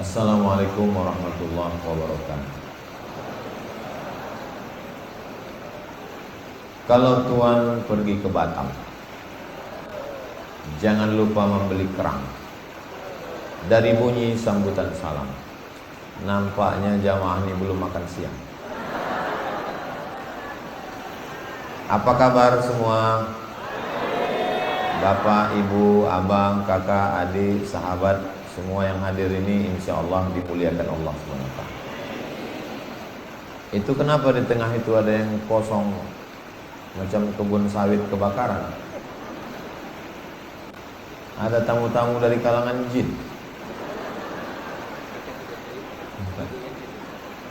Assalamualaikum warahmatullahi wabarakatuh. Kalau Tuan pergi ke Batam, jangan lupa membeli kerang. Dari bunyi sambutan salam, nampaknya jamaah ini belum makan siang. Apa kabar semua? Bapak, ibu, abang, kakak, adik, sahabat, semua yang hadir ini insya Allah dimuliakan Allah SWT. Itu kenapa di tengah itu ada yang kosong, macam kebun sawit kebakaran? Ada tamu-tamu dari kalangan jin.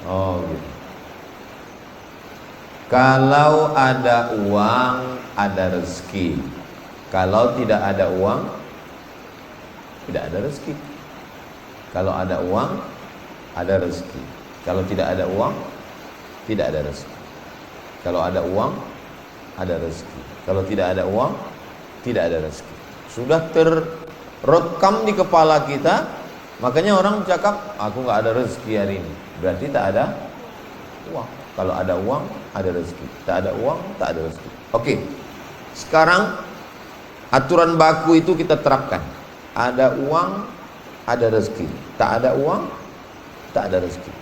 Oh gitu. Kalau ada uang, ada rezeki. Kalau tidak ada uang, tidak ada rezeki. Kalau ada uang, ada rezeki. Kalau tidak ada uang, tidak ada rezeki. Kalau ada uang, ada rezeki. Kalau tidak ada uang, tidak ada rezeki. Sudah terrekam di kepala kita. Makanya orang cakap, aku nggak ada rezeki hari ini. Berarti tak ada uang. Kalau ada uang, ada rezeki. Tak ada uang, tak ada rezeki. Oke. Sekarang aturan baku itu kita terapkan. Ada uang, ada rezeki. Tak ada uang, tak ada rezeki.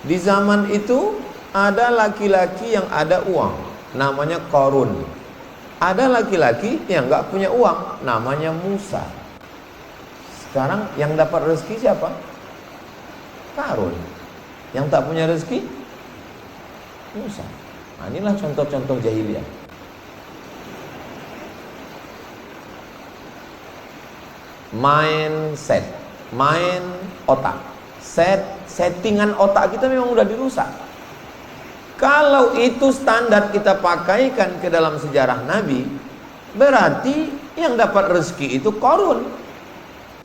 Di zaman itu ada laki-laki yang ada uang, namanya Qarun. Ada laki-laki yang nggak punya uang, namanya Musa. Sekarang yang dapat rezeki siapa? Qarun. Yang tak punya rezeki, Musa. Nah, inilah contoh-contoh jahiliyah. Mindset, main otak, settingan otak kita memang udah dirusak. Kalau itu standar kita pakaikan ke dalam sejarah Nabi, berarti yang dapat rezeki itu Qarun.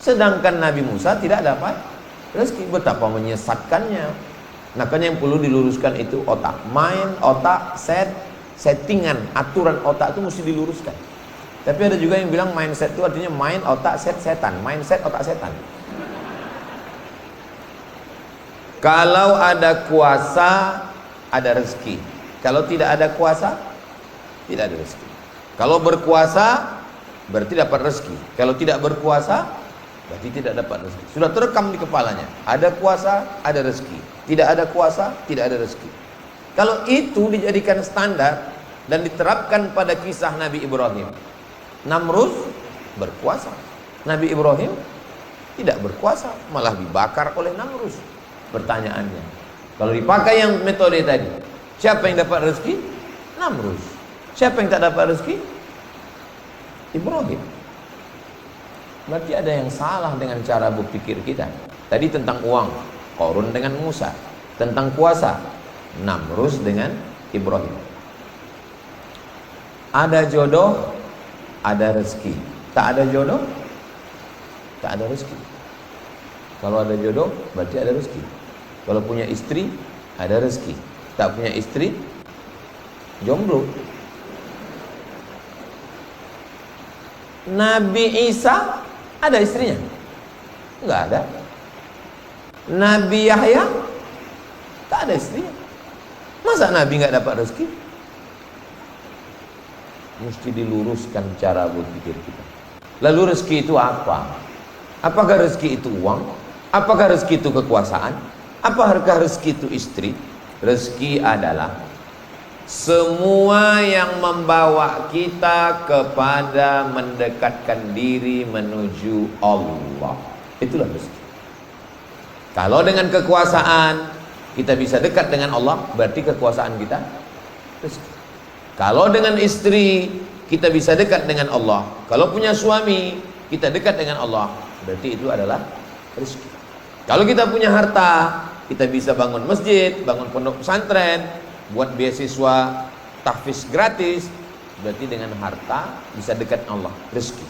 Sedangkan Nabi Musa tidak dapat rezeki. Betapa menyesatkannya. Makanya yang perlu diluruskan itu otak, main otak, settingan, aturan otak itu mesti diluruskan. Tapi ada juga yang bilang mindset itu artinya main otak setan, mindset otak setan. Kalau ada kuasa, ada rezeki. Kalau tidak ada kuasa, tidak ada rezeki. Kalau berkuasa, berarti dapat rezeki. Kalau tidak berkuasa, berarti tidak dapat rezeki. Sudah terekam di kepalanya. Ada kuasa, ada rezeki. Tidak ada kuasa, tidak ada rezeki. Kalau itu dijadikan standar dan diterapkan pada kisah Nabi Ibrahim, Namrud berkuasa, Nabi Ibrahim tidak berkuasa, malah dibakar oleh Namrud. Pertanyaannya, kalau dipakai yang metode tadi, siapa yang dapat rezeki? Namrud. Siapa yang tak dapat rezeki? Ibrahim. Berarti ada yang salah dengan cara berpikir kita. Tadi tentang uang, Qarun dengan Musa. Tentang kuasa, Namrud dengan Ibrahim. Ada jodoh, ada rezeki. Tak ada jodoh, tak ada rezeki. Kalau ada jodoh, berarti ada rezeki. Kalau punya istri, ada rezeki. Tak punya istri, jomblo. Nabi Isa ada istrinya? Enggak ada. Nabi Yahya tak ada istrinya. Masa Nabi enggak dapat rezeki? Mesti diluruskan cara berpikir kita. Lalu rezeki itu apa? Apakah rezeki itu uang? Apakah rezeki itu kekuasaan? Apakah rezeki itu istri? Rezeki adalah semua yang membawa kita kepada mendekatkan diri menuju Allah. Itulah rezeki. Kalau dengan kekuasaan kita bisa dekat dengan Allah, berarti kekuasaan kita rezeki. Kalau dengan istri kita bisa dekat dengan Allah, kalau punya suami kita dekat dengan Allah, berarti itu adalah rezeki. Kalau kita punya harta, kita bisa bangun masjid, bangun pondok pesantren, buat beasiswa tahfiz gratis, berarti dengan harta bisa dekat Allah, rezeki.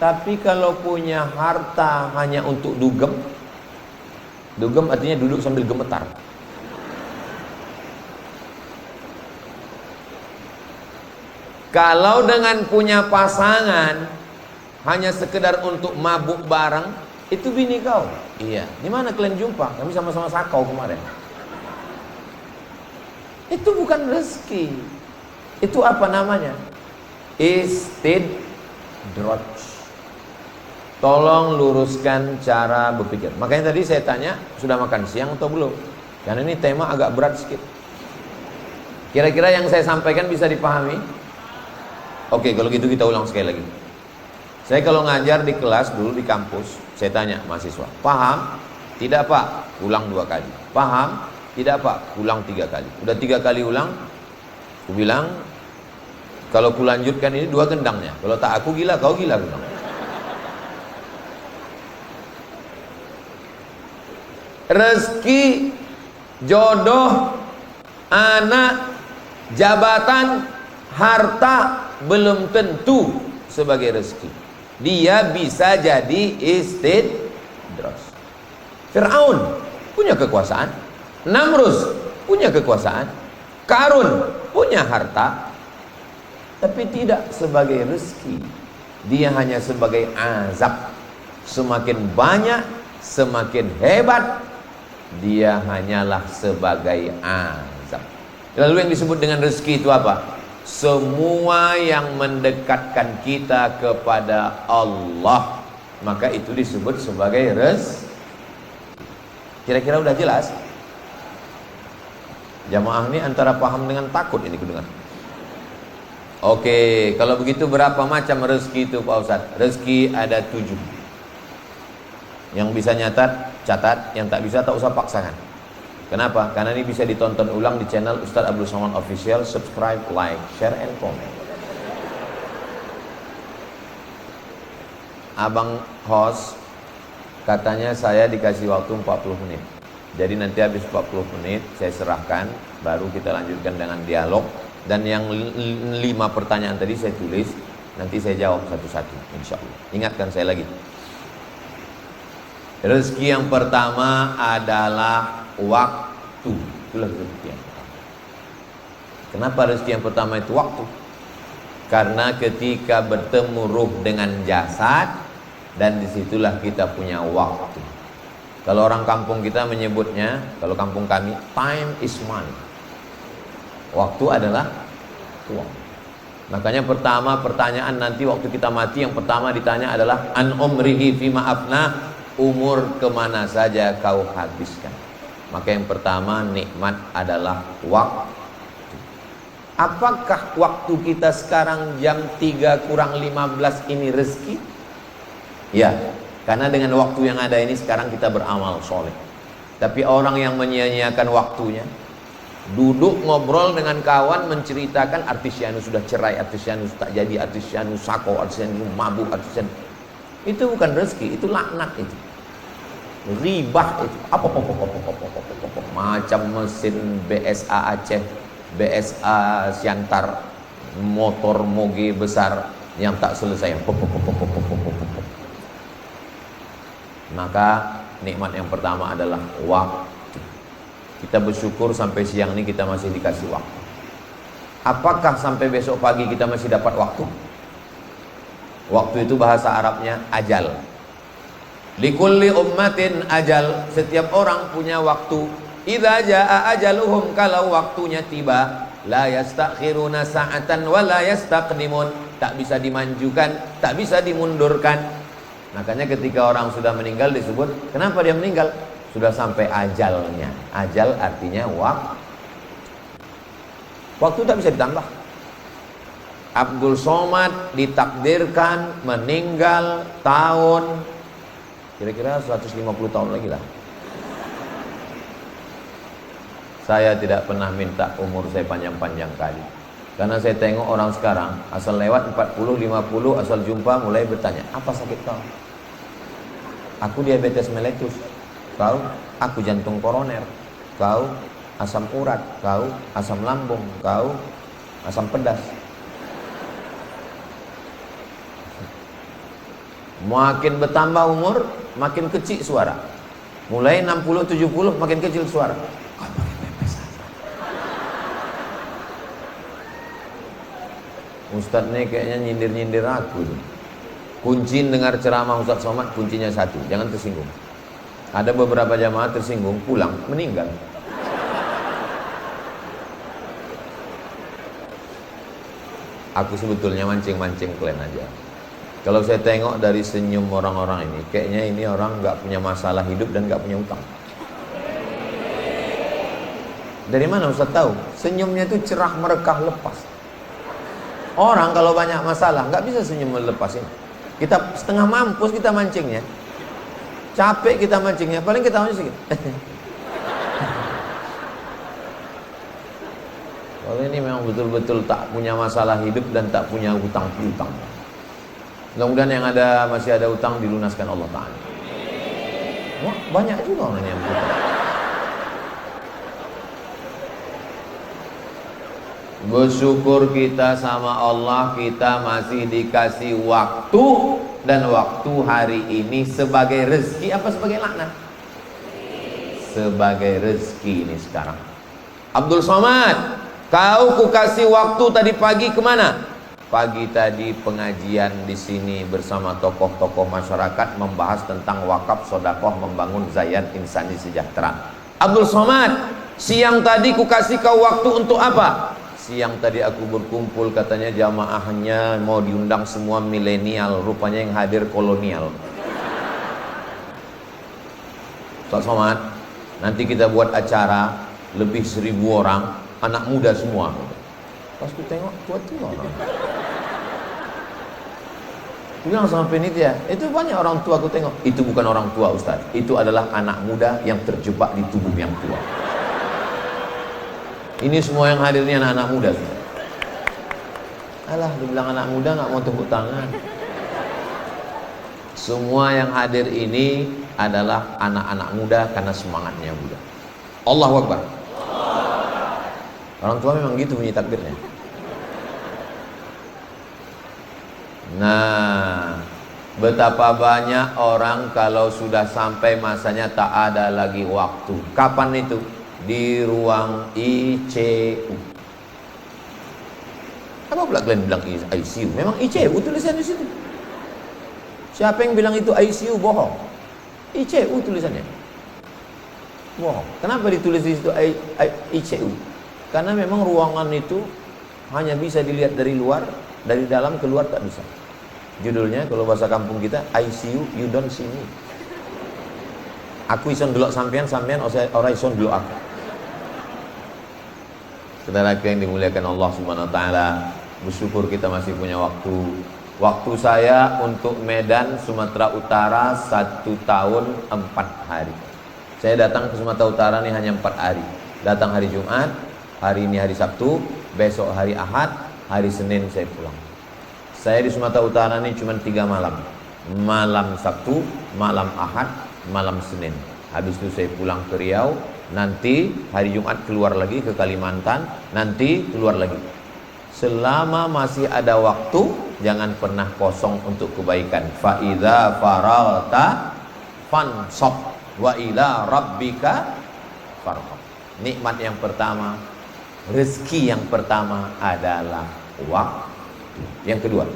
Tapi kalau punya harta hanya untuk dugem, dugem artinya duduk sambil gemetar. Kalau dengan punya pasangan hanya sekedar untuk mabuk bareng, Itu bini kau? Iya. Di mana kalian jumpa? Kami sama-sama sakau kemarin. Itu bukan rezeki. Itu apa namanya? Istidraj. Tolong luruskan cara berpikir. Makanya tadi saya tanya, sudah makan siang atau belum? Karena ini tema agak berat sedikit. Kira-kira yang saya sampaikan bisa dipahami? Oke, kalau gitu kita ulang sekali lagi. Saya kalau ngajar di kelas dulu di kampus, saya tanya mahasiswa, paham? Tidak Pak, ulang 2 kali. Paham? Tidak Pak, ulang 3 kali. Udah 3 kali ulang, aku bilang, kalau ku lanjutkan ini 2 gendangnya. Kalau tak aku gila, kau gila. Bilang. Rezeki, jodoh, anak, jabatan, harta belum tentu sebagai rezeki. Dia bisa jadi istidraj. Fir'aun punya kekuasaan, Namrus punya kekuasaan, Karun punya harta, tapi tidak sebagai rezeki. Dia hanya sebagai azab. Semakin banyak, semakin hebat, dia hanyalah sebagai azab. Lalu yang disebut dengan rezeki itu apa? Semua yang mendekatkan kita kepada Allah, maka itu disebut sebagai rezeki. Kira-kira udah jelas? Jamaah ini antara paham dengan takut ini kudengar. Oke, kalau begitu berapa macam rezeki itu Pak Ustadz? Rezeki ada 7. Yang bisa nyatat, catat. Yang tak bisa tak usah paksakan. Kenapa? Karena ini bisa ditonton ulang di channel Ustadz Abdul Somad Official. Subscribe, like, share, and comment. Abang host katanya saya dikasih waktu 40 menit. Jadi nanti habis 40 menit saya serahkan, baru kita lanjutkan dengan dialog. Dan yang 5 pertanyaan tadi saya tulis, nanti saya jawab satu-satu, insya Allah. Ingatkan saya lagi. Rezeki yang pertama adalah waktu. Itulah rezeki yang pertama. Kenapa rezeki yang pertama itu waktu? Karena ketika bertemu ruh dengan jasad, dan disitulah kita punya waktu. Kalau orang kampung kita menyebutnya, kalau kampung kami, time is money. Waktu adalah uang. Makanya pertama pertanyaan nanti waktu kita mati, yang pertama ditanya adalah an umrihi fima afna, umur kemana saja kau habiskan. Maka yang pertama nikmat adalah waktu. Apakah waktu kita sekarang jam 3 kurang 15 ini rezeki? Ya, karena dengan waktu yang ada ini sekarang kita beramal soleh. Tapi orang yang menyia-nyiakan waktunya, duduk ngobrol dengan kawan menceritakan artis sudah cerai, artis tak jadi, artis sako, artis mabuk, artis itu bukan rezeki, itu laknat itu. Ribah itu. Apa macam mesin BSA Aceh, BSA Siantar, motor moge besar yang tak selesai. Maka nikmat yang pertama adalah waktu. Kita bersyukur sampai siang ini kita masih dikasih waktu. Apakah sampai besok pagi kita masih dapat waktu? Waktu itu bahasa Arabnya ajal. Likulli ummatin ajal. Setiap orang punya waktu. Idza jaa ajaluhum, kalau waktunya tiba, la yastakhiruna sa'atan wa la yastaqdimun. Tak bisa dimajukan, tak bisa dimundurkan. Makanya ketika orang sudah meninggal disebut, kenapa dia meninggal? Sudah sampai ajalnya. Ajal artinya waktu. Waktu tak bisa ditambah. Abdul Somad ditakdirkan meninggal tahun kira-kira 150 tahun lagi lah. Saya tidak pernah minta umur saya panjang-panjang kali. Karena saya tengok orang sekarang asal lewat 40, 50, asal jumpa mulai bertanya, apa sakit kau? Aku diabetes meletus. Kau? Aku jantung koroner. Kau? Asam urat. Kau? Asam lambung. Kau? Asam pedas. Makin bertambah umur, makin kecil suara. Mulai 60, 70 makin kecil suara. Ustadz ini kayaknya nyindir-nyindir aku. Kunci dengar ceramah Ustaz Somad, kuncinya satu, jangan tersinggung. Ada beberapa jamaah tersinggung, pulang, meninggal. Aku sebetulnya mancing-mancing kalian aja. Kalau saya tengok dari senyum orang-orang ini, kayaknya ini orang nggak punya masalah hidup dan nggak punya utang. Dari mana Ustaz tahu? Senyumnya itu cerah, merekah, lepas. Orang kalau banyak masalah nggak bisa senyum melepas ini. Kita setengah mampus kita mancingnya, capek kita mancingnya, paling kita hanya sedikit. Kalau ini memang betul-betul tak punya masalah hidup dan tak punya utang piutang. Mudah-mudahan yang ada masih ada utang dilunaskan Allah Ta'ala. Wah, banyak juga orang yang berutang. Bersyukur kita sama Allah, kita masih dikasih waktu, dan waktu hari ini sebagai rezeki apa sebagai laknat? Sebagai rezeki ini sekarang. Abdul Somad, kau kukasih waktu tadi pagi kemana? Pagi tadi pengajian di sini bersama tokoh-tokoh masyarakat membahas tentang wakaf sodakoh membangun Zayan Insani Sejahtera. Abdul Somad, siang tadi kukasih kau waktu untuk apa? Siang tadi aku berkumpul, katanya jamaahnya mau diundang semua milenial, rupanya yang hadir kolonial. Ustaz Somad, nanti kita buat acara lebih 1000 orang, anak muda semua. Pas ku tengok tua-tua orang. Aku bilang sama penitia, itu banyak orang tua aku tengok. Itu bukan orang tua Ustaz, itu adalah anak muda yang terjebak di tubuh yang tua. Ini semua yang hadir ini anak-anak muda. Alah, dibilang anak muda nggak mau tepuk tangan. Semua yang hadir ini adalah anak-anak muda karena semangatnya muda. Allahu Akbar. Orang tua memang gitu bunyi takbirnya. Nah, betapa banyak orang kalau sudah sampai masanya tak ada lagi waktu. Kapan itu? Di ruang ICU. Apa pula kalian bilang ICU? Memang ICU tulisannya di situ. Siapa yang bilang itu ICU bohong? ICU tulisannya. Bohong. Kenapa ditulis di situ ICU? Karena memang ruangan itu hanya bisa dilihat dari luar, dari dalam keluar tak bisa. Judulnya kalau bahasa kampung kita ICU, you don't see me. Aku ison delok sampean, sampean ora ison delok aku. Saudara yang dimuliakan Allah Subhanahu wa taala, bersyukur kita masih punya waktu. Waktu saya untuk Medan Sumatera Utara 1 tahun 4 hari. Saya datang ke Sumatera Utara ini hanya 4 hari. Datang hari Jumat, hari ini hari Sabtu, besok hari Ahad, hari Senin saya pulang. Saya di Sumatera Utara ini cuma 3 malam. Malam Sabtu, malam Ahad, malam Senin. Habis itu saya pulang ke Riau. Nanti hari Jumat keluar lagi ke Kalimantan, nanti keluar lagi. Selama masih ada waktu, jangan pernah kosong untuk kebaikan. Fa idza faragta fansab wa ila rabbika farghab. Nikmat yang pertama, rezeki yang pertama adalah waktu. Yang kedua,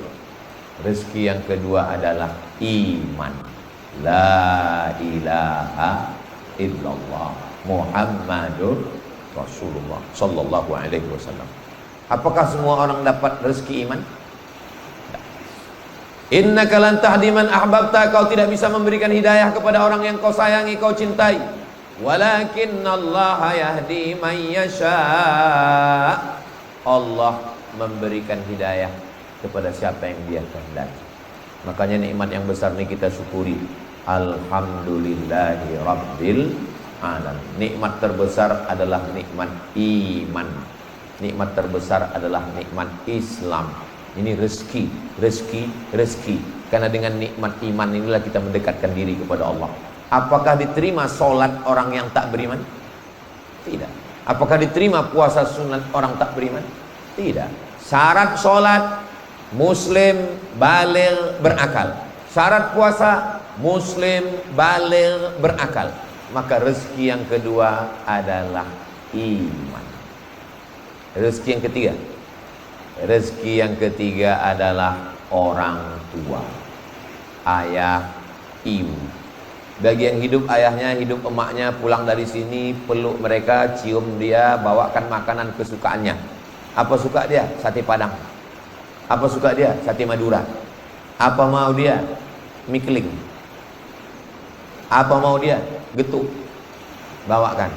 rezeki yang kedua adalah iman. La ilaha illallah Muhammadur Rasulullah sallallahu alaihi wasallam. Apakah semua orang dapat rezeki iman? Tidak. Innaka lan tahdi man ahbabta, kau tidak bisa memberikan hidayah kepada orang yang kau sayangi, kau cintai. Walakinnallaha yahdi man yasha. Allah memberikan hidayah kepada siapa yang Dia kehendaki. Makanya nikmat yang besar ini kita syukuri. Alhamdulillahi rabbil alamin. Nikmat terbesar adalah nikmat iman. Nikmat terbesar adalah nikmat Islam. Ini rezeki, rezeki, rezeki. Karena dengan nikmat iman inilah kita mendekatkan diri kepada Allah. Apakah diterima solat orang yang tak beriman? Tidak. Apakah diterima puasa sunat orang tak beriman? Tidak. Syarat solat, muslim baligh berakal. Syarat puasa, muslim baligh berakal. Maka rezeki yang kedua adalah iman. Rezeki yang ketiga, rezeki yang ketiga adalah orang tua. ayah, ibu. Bagi yang hidup ayahnya, hidup emaknya, pulang dari sini, peluk mereka, cium dia, bawakan makanan kesukaannya. Apa suka dia? Sate Padang. Apa suka dia? Sate Madura. Apa mau dia? Mie keling. Apa mau dia? Getuk. Bawakan.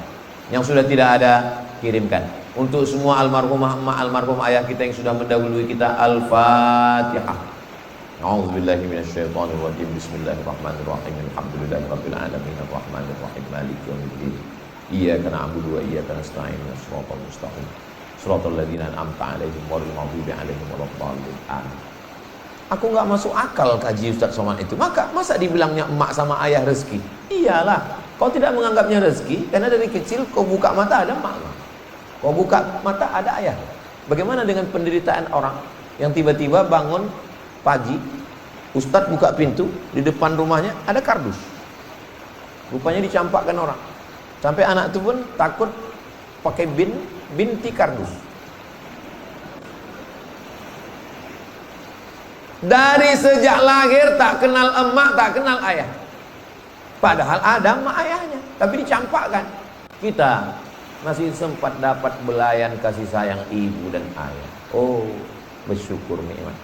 Yang sudah tidak ada, kirimkan. Untuk semua almarhumah emak, almarhum ayah kita yang sudah mendahului kita, Al-Fatihah. A'udzubillahi minasyaitonir rajim. Bismillahirrahmanirrahim. Alhamdulillahirabbil alamin arrahmanir rahim maliki yaumiddin. Iyyaka na'budu wa iyyaka nasta'in. Shiratal mustaqim. Shiratal ladzina an'amta 'alaihim ghairil maghdubi 'alaihim waladdallin. Amin. Aku enggak masuk akal kaji Ustaz Somad itu. Masa dibilangnya emak sama ayah rezeki? Iyalah, kau tidak menganggapnya rezeki karena dari kecil kau buka mata ada emak. Kau buka mata ada ayah. Bagaimana dengan penderitaan orang yang tiba-tiba bangun pagi, Ustadz buka pintu, di depan rumahnya ada kardus. Rupanya dicampakkan orang. Sampai anak itu pun takut pakai binti kardus. Dari sejak lahir tak kenal emak, tak kenal ayah. Padahal ada emak ayahnya, tapi dicampakkan. Kita masih sempat dapat belayan kasih sayang ibu dan ayah. Oh, bersyukur nikmat.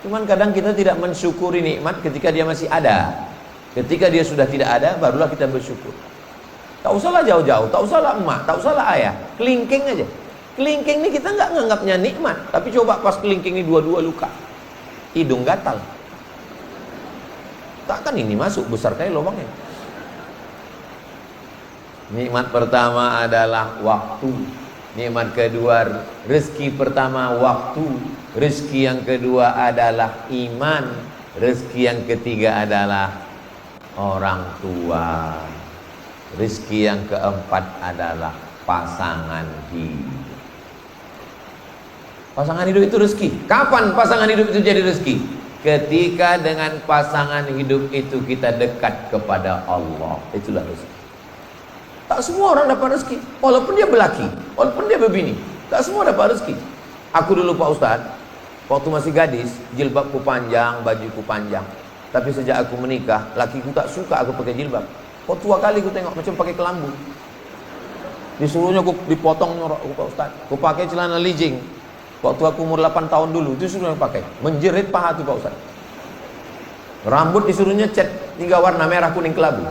Cuman kadang kita tidak mensyukuri nikmat ketika dia masih ada. Ketika dia sudah tidak ada, barulah kita bersyukur. Tak usahlah jauh-jauh, tak usahlah emak, tak usahlah ayah, kelingking aja. Kelingking ini kita nggak nganggapnya nikmat, tapi coba pas kelingking ini dua-dua luka, hidung gatal. Takkan ini masuk besar kayak lubangnya. Nikmat pertama adalah waktu. Nikmat kedua, rezeki pertama waktu. Rezeki yang kedua adalah iman. Rezeki yang ketiga adalah orang tua. Rezeki yang keempat adalah pasangan hidup. Pasangan hidup itu rezeki. Kapan pasangan hidup itu jadi rezeki? Ketika dengan pasangan hidup itu kita dekat kepada Allah. Itulah rezeki. Tak semua orang dapat rezeki, walaupun dia belaki, walaupun dia berbini, tak semua dapat rezeki. Aku dulu Pak Ustadz, waktu masih gadis, jilbabku panjang, bajuku panjang. Tapi sejak aku menikah, lakiku tak suka aku pakai jilbab. Kok tua kali aku tengok macam pakai kelambu. Disuruhnya aku dipotong nyorok aku Pak Ustadz. Aku pakai celana legging. Waktu aku umur 8 tahun dulu, itu suruh pakai. Menjerit paha tuh Pak Ustadz. Rambut disuruhnya cat 3 warna merah, kuning, kelabu.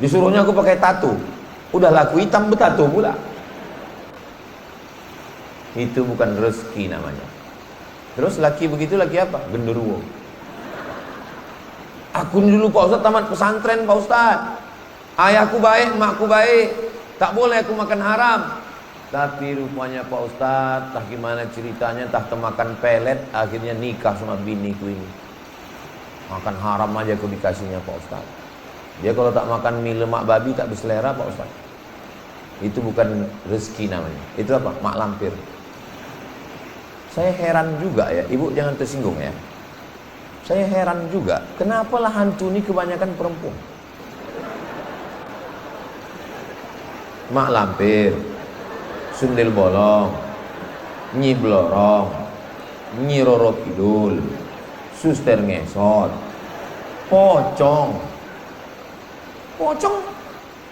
Disuruhnya aku pakai tato. Udah laku hitam bertato pula. Itu bukan rezeki namanya. Terus laki begitu laki apa? Genderuwo. Aku dulu Pak Ustadz tamat pesantren Pak Ustadz. Ayahku baik, emakku baik. Tak boleh aku makan haram. Tapi rupanya Pak Ustadz, entah gimana ceritanya, entah termakan pelet, akhirnya nikah sama biniku ini. Makan haram aja aku dikasihnya Pak Ustadz. Dia kalau tak makan mie lemak babi tak berselera Pak Ustaz. Itu bukan rezeki namanya. Itu apa? Mak lampir. Saya heran juga ya, ibu jangan tersinggung ya. Saya heran juga, kenapa lah hantu ini kebanyakan perempuan? Mak lampir, sundel bolong, nyi blorong, nyi roro kidul, suster ngesot, pocong. Pocong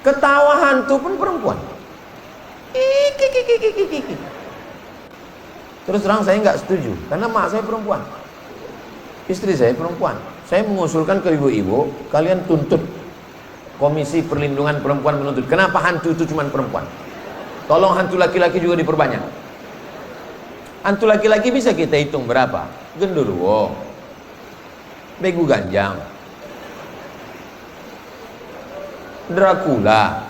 ketawa hantu pun perempuan. Terus terang saya nggak setuju karena mak saya perempuan, istri saya perempuan. Saya mengusulkan ke ibu-ibu, kalian tuntut Komisi Perlindungan Perempuan menuntut. Kenapa hantu itu cuma perempuan? Tolong hantu laki-laki juga diperbanyak. Hantu laki-laki bisa kita hitung berapa? Genderuwo, begu ganjang, Dracula.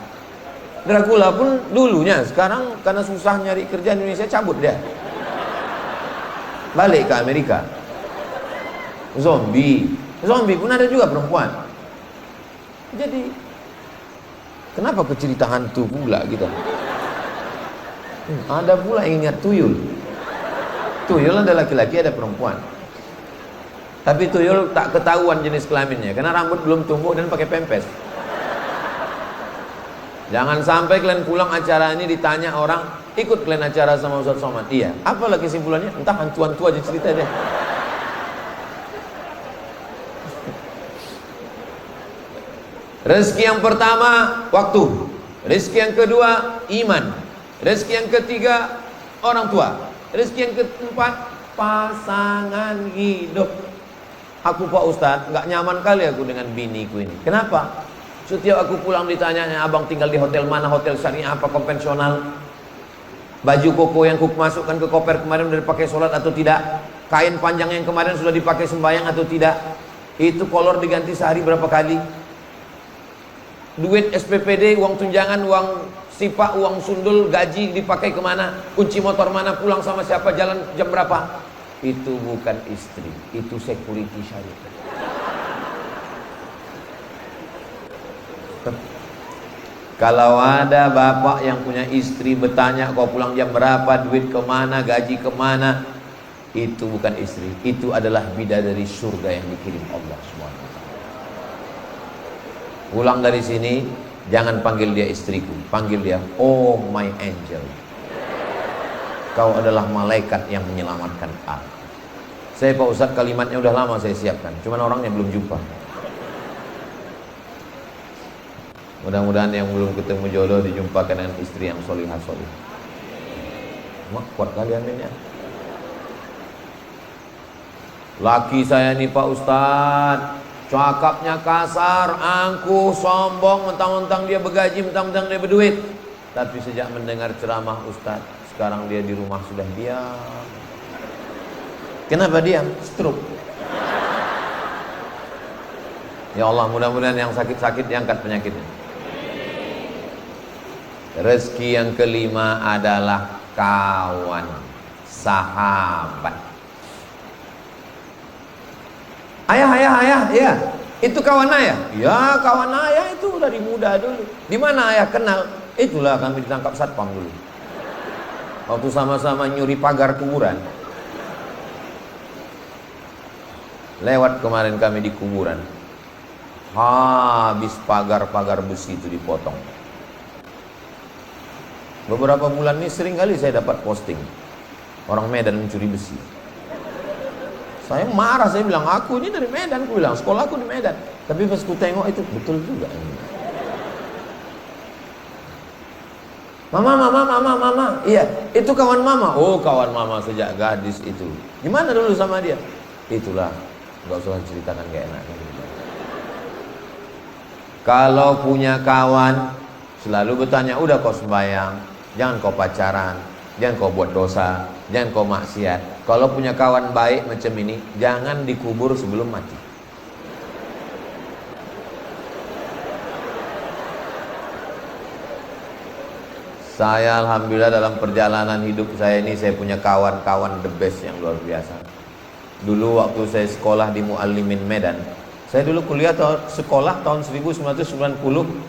Dracula pun dulunya, sekarang karena susah nyari kerja di Indonesia cabut dia. Balik ke Amerika. Zombie pun ada juga perempuan. Jadi kenapa ke cerita hantu pula gitu? Ada pula yang ingat tuyul. Tuyul ada laki-laki, ada perempuan. Tapi tuyul tak ketahuan jenis kelaminnya karena rambut belum tumbuh dan pakai pempes. Jangan sampai kalian pulang acara ini ditanya orang, ikut kalian acara sama Ustaz Somad? Iya. Apa lagi kesimpulannya? Entah hantu-hantu aja cerita deh. Rezeki yang pertama waktu, rezeki yang kedua iman, rezeki yang ketiga orang tua, rezeki yang keempat pasangan hidup. Aku Pak Ustadz nggak nyaman kali aku dengan biniku ini. Kenapa? Setiap aku pulang ditanyanya, abang tinggal di hotel mana, hotel syariah apa konvensional? Baju koko yang ku masukkan ke koper kemarin sudah dipakai sholat atau tidak? Kain panjang yang kemarin sudah dipakai sembahyang atau tidak? Itu kolor diganti sehari berapa kali? Duit SPPD, uang tunjangan, uang sipak, uang sundul, gaji dipakai kemana? Kunci motor mana? Pulang sama siapa? Jalan jam berapa? Itu bukan istri, itu security syariah. Kalau ada bapak yang punya istri bertanya kau pulang jam berapa, duit kemana, gaji kemana, itu bukan istri, itu adalah bidadari surga yang dikirim Allah SWT. Pulang dari sini, jangan panggil dia istriku, panggil dia, oh my angel. Kau adalah malaikat yang menyelamatkan aku. Saya Pak Ustadz kalimatnya udah lama saya siapkan, cuman orangnya belum jumpa. Mudah-mudahan yang belum ketemu jodoh dijumpakan dengan istri yang solihah solihah. Mak kuat kalian ini ya. Laki saya nih Pak Ustadz, cakapnya kasar, angkuh, sombong, mentang-mentang dia bergaji, mentang-mentang dia berduit. Tapi sejak mendengar ceramah Ustadz, sekarang dia di rumah sudah diam. Kenapa diam? Stroke. Ya Allah, mudah-mudahan yang sakit-sakit diangkat penyakitnya. Rezeki yang kelima adalah kawan, sahabat. Ayah, ya, itu kawan ayah. Ya, kawan ayah itu dari muda dulu. Di mana ayah kenal? Itulah kami ditangkap satpam dulu. Waktu sama-sama nyuri pagar kuburan. Lewat kemarin kami di kuburan. Habis pagar-pagar besi itu dipotong. Beberapa bulan ini sering kali saya dapat posting orang Medan mencuri besi. Saya marah, saya bilang, aku ini dari Medan, aku bilang, sekolah aku di Medan. Tapi pas ku tengok itu betul juga. Mama, iya, itu kawan mama. Oh, kawan mama sejak gadis itu. Gimana dulu sama dia? Itulah, nggak usah ceritakan, gak enak. Kalau punya kawan, selalu bertanya, udah kau sembahyang, jangan kau pacaran, jangan kau buat dosa, jangan kau maksiat. Kalau punya kawan baik macam ini, jangan dikubur sebelum mati. Saya alhamdulillah dalam perjalanan hidup saya ini, saya punya kawan-kawan the best yang luar biasa. Dulu waktu saya sekolah di Muallimin Medan, saya dulu kuliah sekolah tahun 1990,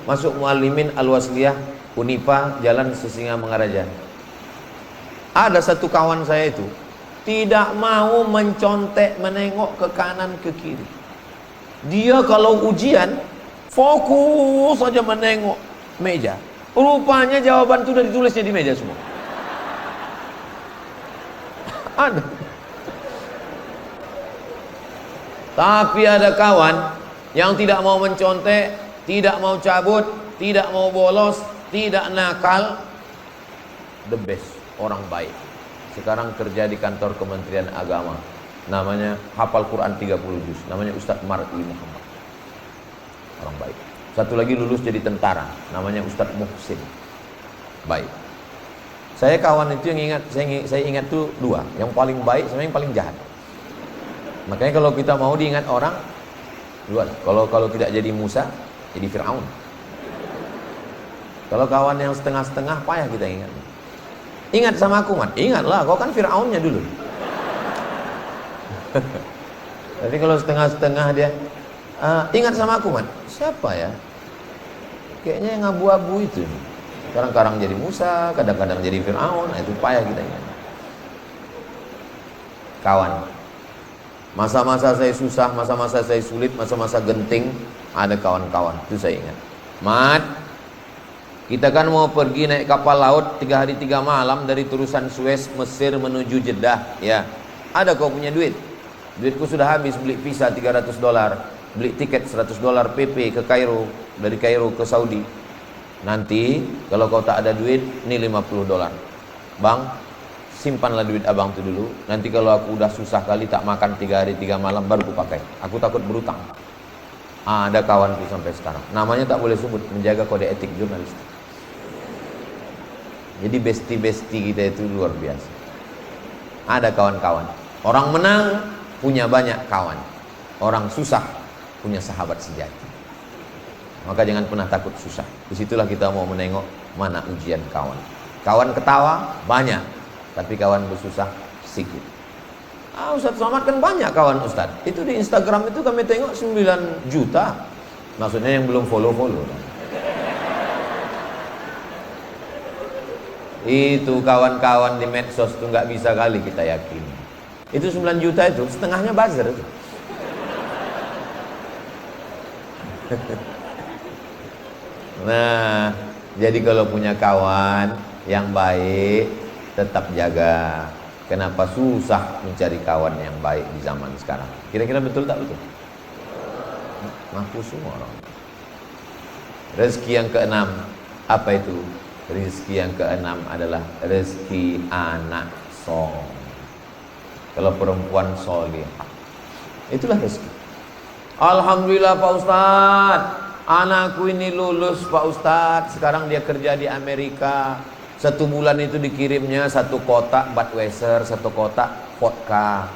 masuk Muallimin Al-Wasliyah Unipa Jalan Sisingamangaraja. Ada satu kawan saya itu tidak mau mencontek, menengok ke kanan ke kiri. Dia kalau ujian fokus saja menengok meja. Rupanya jawaban itu sudah ditulisnya di meja semua. Ada. Tapi ada kawan yang tidak mau mencontek, tidak mau cabut, tidak mau bolos, tidak nakal. The best, orang baik. Sekarang kerja di kantor Kementerian Agama. Namanya hafal Quran 30 juz. Namanya Ustadz Mar'i Muhammad. Orang baik. Satu lagi lulus jadi tentara. Namanya Ustadz Muhsin. Baik. Saya kawan itu yang ingat, saya ingat tuh dua. Yang paling baik sama yang paling jahat. Makanya kalau kita mau diingat orang, dua. Kalau tidak jadi Musa, jadi Fir'aun. Kalau kawan yang setengah-setengah, payah kita ingat. Ingat sama aku, Mat. Ingatlah, kau kan Fir'aunnya dulu. Tapi kalau setengah-setengah dia, ingat sama aku, Mat. Siapa ya? Kayaknya yang abu-abu itu. Kadang-kadang jadi Musa, kadang-kadang jadi Fir'aun. Nah, itu payah kita ingat. Kawan. Masa-masa saya susah, masa-masa saya sulit, masa-masa genting, ada kawan-kawan. Itu saya ingat. Mat, kita kan mau pergi naik kapal laut 3 hari 3 malam dari Turusan Suez, Mesir menuju Jeddah. Ya, ada kau punya duit? Duitku sudah habis beli visa $300, beli tiket $100 PP ke Kairo. dari Kairo ke Saudi. Nanti kalau kau tak ada duit, ini $50. Bang, simpanlah duit abang itu dulu. Nanti kalau aku udah susah kali tak makan 3 hari 3 malam baru aku pakai. Aku takut berutang. Ada kawanku sampai sekarang. Namanya tak boleh sebut, menjaga kode etik jurnalistik. Jadi besti-besti kita itu luar biasa. Ada kawan-kawan. Orang menang punya banyak kawan. Orang susah punya sahabat sejati. Maka jangan pernah takut susah. Disitulah kita mau menengok mana ujian kawan. Kawan ketawa banyak, tapi kawan bersusah sedikit. Ustaz Somad kan banyak kawan Ustaz. Itu di Instagram itu kami tengok 9 juta. Maksudnya yang belum follow-follow. Itu kawan-kawan di medsos itu nggak bisa kali kita yakin. Itu 9 juta itu setengahnya buzzer itu. Nah, jadi kalau punya kawan yang baik tetap jaga. Kenapa susah mencari kawan yang baik di zaman sekarang? Kira-kira betul tak betul? Ngaku semua orang. Rezeki yang keenam, apa itu? Rezeki yang keenam adalah rezeki anak soleh. Kalau perempuan solehah, itulah rezeki. Alhamdulillah Pak Ustadz, anakku ini lulus Pak Ustadz. Sekarang dia kerja di Amerika. 1 bulan itu dikirimnya 1 kotak Budweiser, 1 kotak vodka.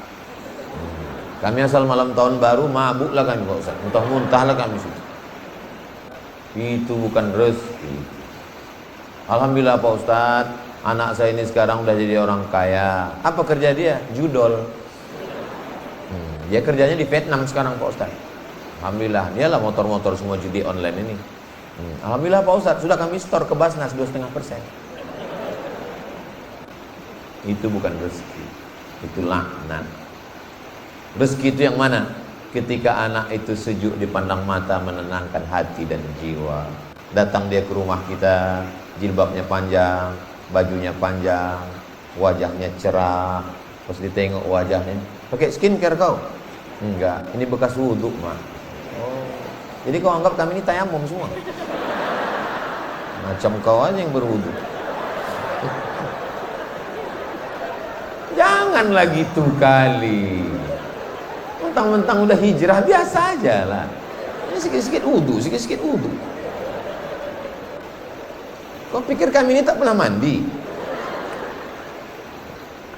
Kami asal malam tahun baru mabuk lah kami Pak Ustadz, muntah-muntah lah kami situ. Itu bukan rezeki. Alhamdulillah Pak Ustadz, anak saya ini sekarang udah jadi orang kaya. Apa kerja dia? Judol. Dia kerjanya di Vietnam sekarang Pak Ustadz. Alhamdulillah, dialah motor-motor semua judi online ini. Alhamdulillah Pak Ustadz, sudah kami store ke Basnas 2,5%. Itu bukan rezeki, itu laknat. Rezeki itu yang mana? Ketika anak itu sejuk dipandang mata, menenangkan hati dan jiwa. Datang dia ke rumah kita, jilbabnya panjang, bajunya panjang, wajahnya cerah. Pas ditengok wajahnya, pakai skincare kau? Enggak, ini bekas wudhu mah. Oh, jadi kau anggap kami ini tayamum semua? Macam kau aja yang berwudhu. Janganlah gitu kali. Mentang-mentang udah hijrah, biasa aja lah. Ini sikit-sikit wudhu, sikit-sikit wudhu. Kau pikir kami ini tak pernah mandi?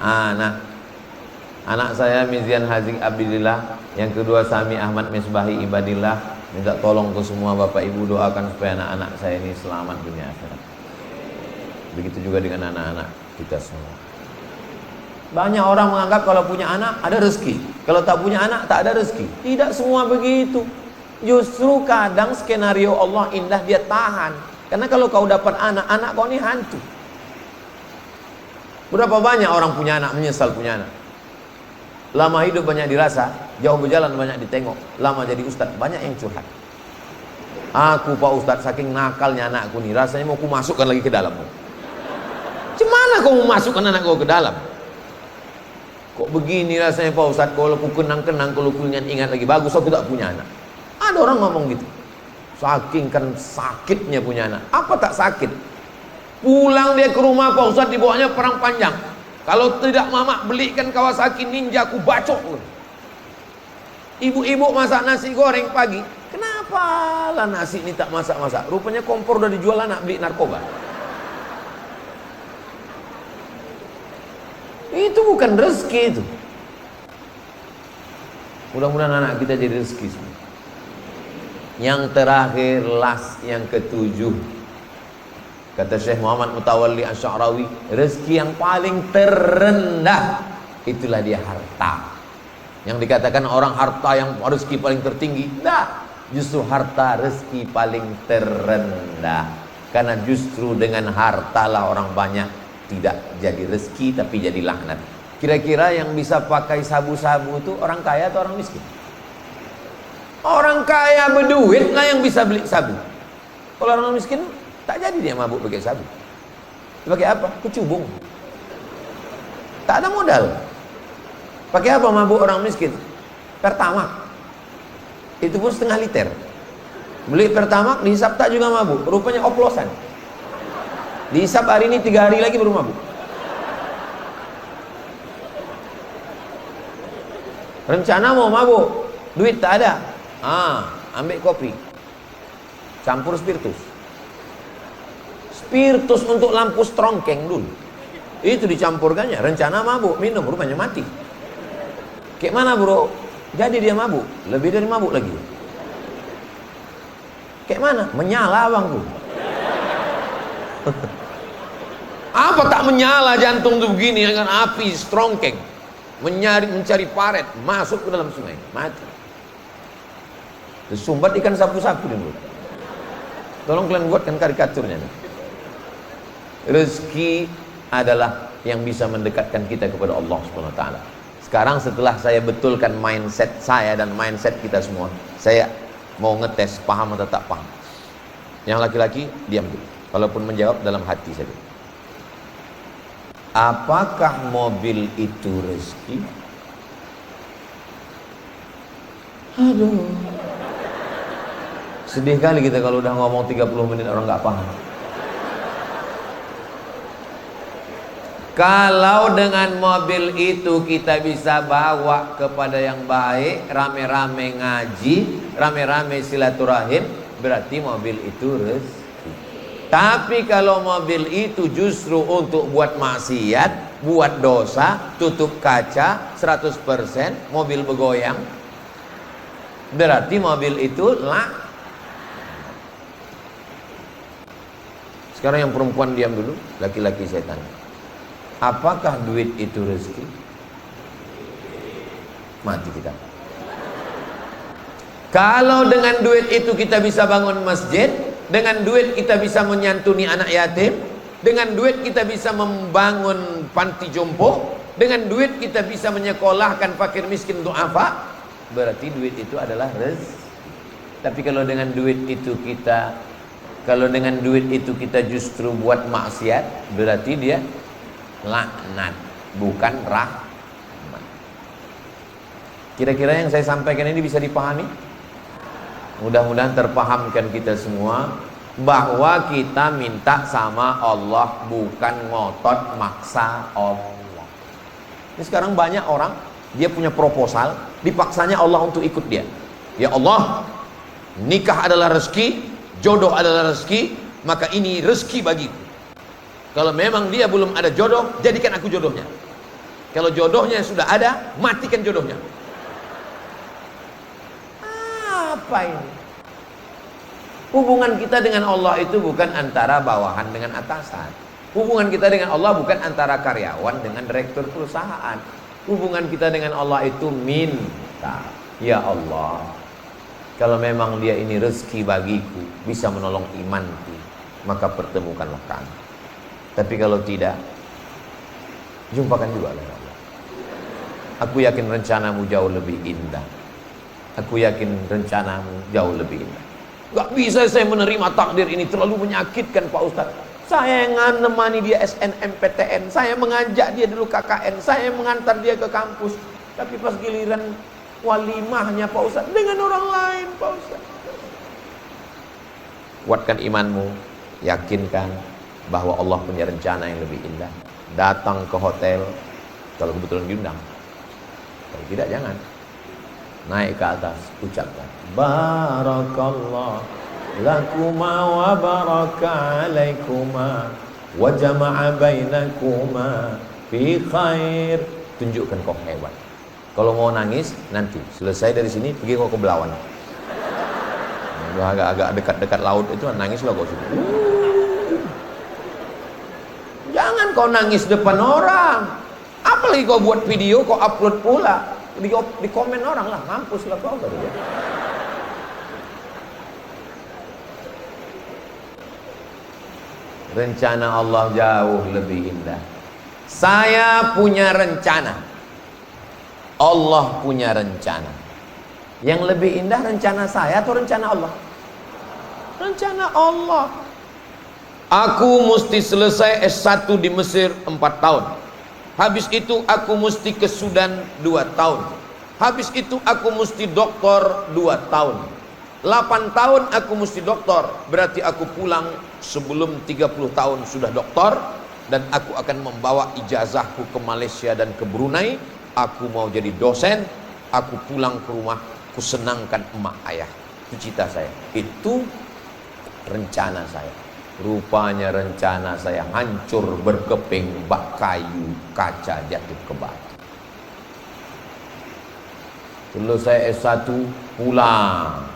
Anak saya Mizian Hazik Abdillah, yang kedua Sami Ahmad Misbahi Ibadillah. Minta tolong ke semua bapak ibu, doakan supaya anak-anak saya ini selamat dunia akhirat. Begitu juga dengan anak-anak kita semua. Banyak orang menganggap kalau punya anak ada rezeki, kalau tak punya anak tak ada rezeki. Tidak semua begitu. Justru kadang skenario Allah indah, dia tahan. Karena kalau kau dapat anak, anak kau ini hantu. Berapa banyak orang punya anak menyesal punya anak. Lama hidup banyak dirasa, jauh berjalan banyak ditengok. Lama jadi ustadz banyak yang curhat. Aku Pak Ustadz saking nakalnya anakku nih, rasanya mau ku masukkan lagi ke dalam. Gimana kau mau masukkan anak kau ke dalam? Kok begini rasanya Pak Ustadz, kalau ku kenang-kenang, kalau ku ingat lagi, bagus aku tak punya anak. Ada orang ngomong gitu. Saking kan sakitnya punya anak. Apa tak sakit? Pulang dia ke rumah Pak Ustadz, dibawanya perang panjang. Kalau tidak mama belikan Kawasaki Ninja, aku bacok. Ibu-ibu masak nasi goreng pagi. Kenapa lah nasi ini tak masak-masak? Rupanya kompor udah dijual anak beli narkoba. Itu bukan rezeki itu. Mudah-mudahan anak kita jadi rezeki semua. Yang terakhir, yang ketujuh, kata Syekh Muhammad Mutawalli Asy'arawi, rezeki yang paling terendah itulah dia harta. Yang dikatakan orang harta yang rezeki paling tertinggi, enggak, justru harta rezeki paling terendah. Karena justru dengan hartalah orang banyak tidak jadi rezeki tapi jadi laknat. Kira-kira yang bisa pakai sabu-sabu itu orang kaya atau orang miskin? Orang kaya berduit lah yang bisa beli sabu. Kalau orang miskin tak jadi dia mabuk pakai sabu. Pakai apa? Kecubung. Tak ada modal. Pakai apa mabuk orang miskin? Pertamax. Itu pun setengah liter. Beli Pertamax, dihisap tak juga mabuk. Rupanya oplosan. Dihisap hari ini 3 hari lagi baru mabuk. Rencana mau mabuk, duit tak ada. Ambil kopi, campur spiritus. Spiritus untuk lampu strongkeng dulu. Itu dicampurkannya. Rencana mabuk, minum, rupanya mati. Kayak mana bro? Jadi dia mabuk, lebih dari mabuk lagi. Kayak mana? Menyala abangku. Apa tak menyala jantung tuh begini dengan api strongkeng? Mencari paret, masuk ke dalam sungai, mati. Sumbat ikan sapu-sapu nih bro. Tolong kalian buatkan karikaturnya nih. Rezeki adalah yang bisa mendekatkan kita kepada Allah Subhanahu wa taala. Sekarang setelah saya betulkan mindset saya dan mindset kita semua, saya mau ngetes paham atau tak paham. Yang laki-laki diam dulu. Kalaupun menjawab dalam hati saja. Apakah mobil itu rezeki? Aduh. Sedih kali kita kalau udah ngomong 30 menit orang nggak paham. Kalau dengan mobil itu kita bisa bawa kepada yang baik, rame-rame ngaji, rame-rame silaturahim, berarti mobil itu rezeki. Tapi kalau mobil itu justru untuk buat maksiat, buat dosa, tutup kaca 100%, mobil bergoyang, berarti mobil itu Sekarang yang perempuan diam dulu, laki-laki saya tanya. Apakah duit itu rezeki? Mati kita. Kalau dengan duit itu kita bisa bangun masjid, dengan duit kita bisa menyantuni anak yatim, dengan duit kita bisa membangun panti jompo, dengan duit kita bisa menyekolahkan fakir miskin du'afa, berarti duit itu adalah rezeki. Tapi kalau dengan duit itu kita justru buat maksiat, berarti dia laknat, bukan rahmat. Kira-kira yang saya sampaikan ini bisa dipahami? Mudah-mudahan terpahamkan kita semua bahwa kita minta sama Allah, bukan ngotot maksa Allah. Ini sekarang banyak orang, dia punya proposal, dipaksanya Allah untuk ikut dia. Ya Allah, nikah adalah rezeki, jodoh adalah rezeki, maka ini rezeki bagiku. Kalau memang dia belum ada jodoh, jadikan aku jodohnya. Kalau jodohnya sudah ada, matikan jodohnya. Apa ini? Hubungan kita dengan Allah itu bukan antara bawahan dengan atasan. Hubungan kita dengan Allah bukan antara karyawan dengan direktur perusahaan. Hubungan kita dengan Allah itu minta, ya Allah, kalau memang dia ini rezeki bagiku, bisa menolong imanku, maka pertemukanlah kami. Tapi kalau tidak, jumpakan juga ya Allah. Aku yakin rencanamu jauh lebih indah. Aku yakin rencanamu jauh lebih indah. Gak bisa saya menerima takdir ini, terlalu menyakitkan Pak Ustadz. Saya yang menemani dia SNMPTN, saya mengajak dia dulu KKN, saya mengantar dia ke kampus. Tapi pas giliran walimahnya Pak Ustadz dengan orang lain Pak Ustadz. Kuatkan imanmu, yakinkan bahwa Allah punya rencana yang lebih indah. Datang ke hotel kalau kebetulan diundang. Kalau tidak jangan. Naik ke atas, ucapkan barakallah lakuma wa baraka alaikuma wa jama'a bainakuma fi khair. Tunjukkan kau hebat. Kalau mau nangis nanti selesai dari sini pergi kau ke Belawan. Agak-agak dekat-dekat laut itu nangislah kau sini. Jangan kau nangis depan orang. Apalagi kau buat video kau upload pula. Di komen orang lah, mampus lah kau. Rencana Allah jauh lebih indah. Saya punya rencana, Allah punya rencana. Yang lebih indah rencana saya atau rencana Allah? Rencana Allah. Aku mesti selesai S1 di Mesir 4 tahun. Habis itu aku mesti ke Sudan 2 tahun. Habis itu aku mesti doktor 2 tahun. 8 tahun aku mesti doktor, berarti aku pulang sebelum 30 tahun sudah doktor, dan aku akan membawa ijazahku ke Malaysia dan ke Brunei. Aku mau jadi dosen, aku pulang ke rumah, ku senangkan emak ayah. Itu cita saya, itu rencana saya. Rupanya rencana saya hancur berkeping, bak kayu, kaca jatuh ke batu. Selesai S1 pulang,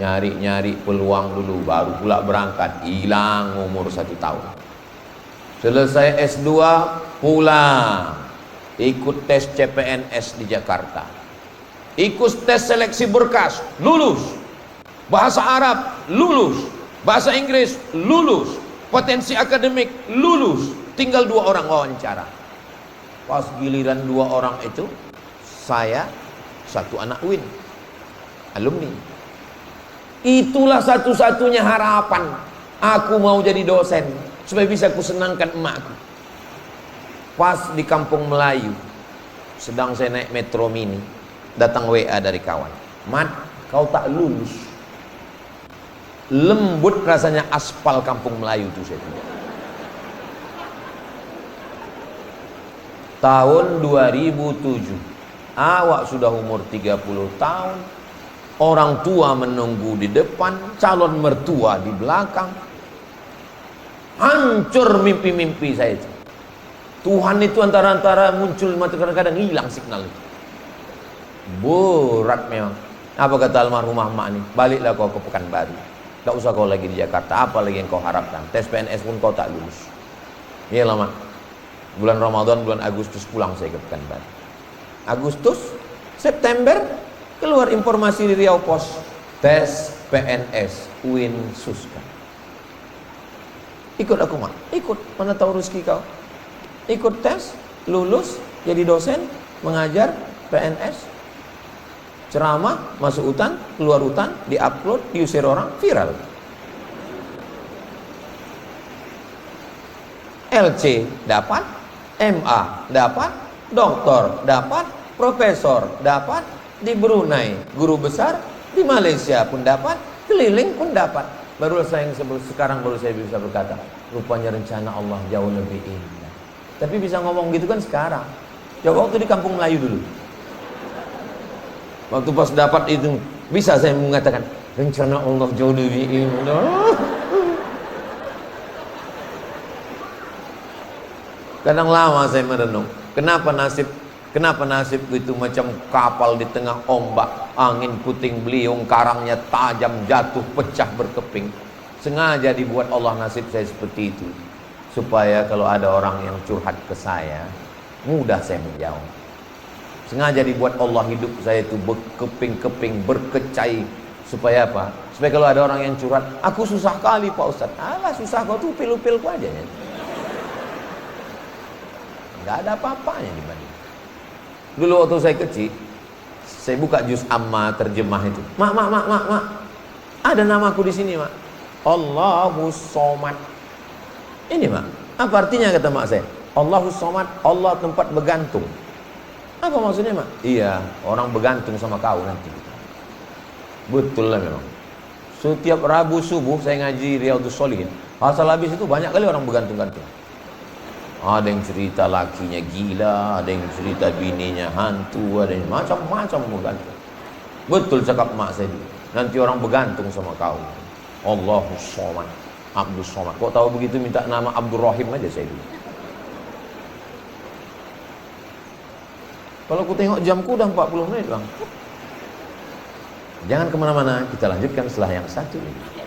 nyari-nyari peluang dulu, baru pula berangkat, hilang umur 1 tahun. Selesai S2 pulang, ikut tes CPNS di Jakarta, ikut tes seleksi berkas, lulus. Bahasa Arab lulus, bahasa Inggris lulus, potensi akademik lulus, tinggal 2 orang wawancara. Pas giliran 2 orang itu, saya 1 anak UIN, alumni. Itulah satu-satunya harapan aku mau jadi dosen, supaya bisa kusenangkan emakku. Pas di Kampung Melayu, sedang saya naik metro mini, datang WA dari kawan, "Mat, kau tak lulus." Lembut rasanya aspal Kampung Melayu itu saya tidak. Tahun 2007, awak sudah umur 30 tahun, orang tua menunggu di depan, calon mertua di belakang. Hancur mimpi-mimpi saya itu. Tuhan itu antara-antara muncul, kadang-kadang hilang signal itu. Berat memang. Apa kata almarhumah mak ini? Baliklah kau ke Pekanbaru. Tak usah kau lagi di Jakarta, apa lagi yang kau harapkan? Tes PNS pun kau tak lulus. Iyalah mak. Bulan Ramadan, bulan Agustus pulang saya ke Pekanbaru. Agustus, September, keluar informasi di Riau Pos, tes PNS UIN Suska. Ikut aku mak, ikut, mana tahu rezeki kau. Ikut tes, lulus, jadi dosen, mengajar PNS, ceramah, masuk hutan, keluar hutan, diupload, diusir orang, viral. LC dapat, MA dapat, doktor dapat, profesor dapat, di Brunei guru besar, di Malaysia pun dapat, keliling pun dapat. Baru saya yang sekarang baru saya bisa berkata, rupanya rencana Allah jauh lebih indah. Tapi bisa ngomong gitu kan sekarang. Coba waktu di Kampung Melayu dulu, waktu pas dapat itu, bisa saya mengatakan rencana Allah jauh lebih indah. Kadang lama saya merenung, kenapa nasibku itu macam kapal di tengah ombak, angin puting beliung, karangnya tajam, jatuh, pecah, berkeping. Sengaja dibuat Allah nasib saya seperti itu, supaya kalau ada orang yang curhat ke saya, mudah saya menjawab. Sengaja dibuat Allah hidup saya itu berkeping-keping, berkecai. Supaya apa? Supaya kalau ada orang yang curhat, aku susah kali Pak Ustadz. Alah, susah kau tuh upil-upil aja ya. Gak ada apa-apanya dibanding. Dulu waktu saya kecil, saya buka juz amma terjemah itu. Mak. Ada namaku di sini, Mak. Allahus Somad. Ini, Mak. Apa artinya kata mak saya? Allahus Somad, Allah tempat bergantung. Apa maksudnya, Mak? Iya, orang bergantung sama kau nanti. Betul lah memang. Setiap Rabu subuh saya ngaji Riyadhus Shalihin. Asal habis itu banyak kali orang bergantung-gantung. Ada yang cerita lakinya gila, ada yang cerita bininya hantu, ada yang macam-macam bergantung. Betul cakap mak saya dulu. Nanti orang bergantung sama kau. Allahus Somad, Abdul Somad. Kok tahu begitu minta nama Abdul Rahim aja saya dulu. Kalau aku tengok jamku udah 40 menit bang. Jangan kemana-mana, kita lanjutkan setelah yang satu ini.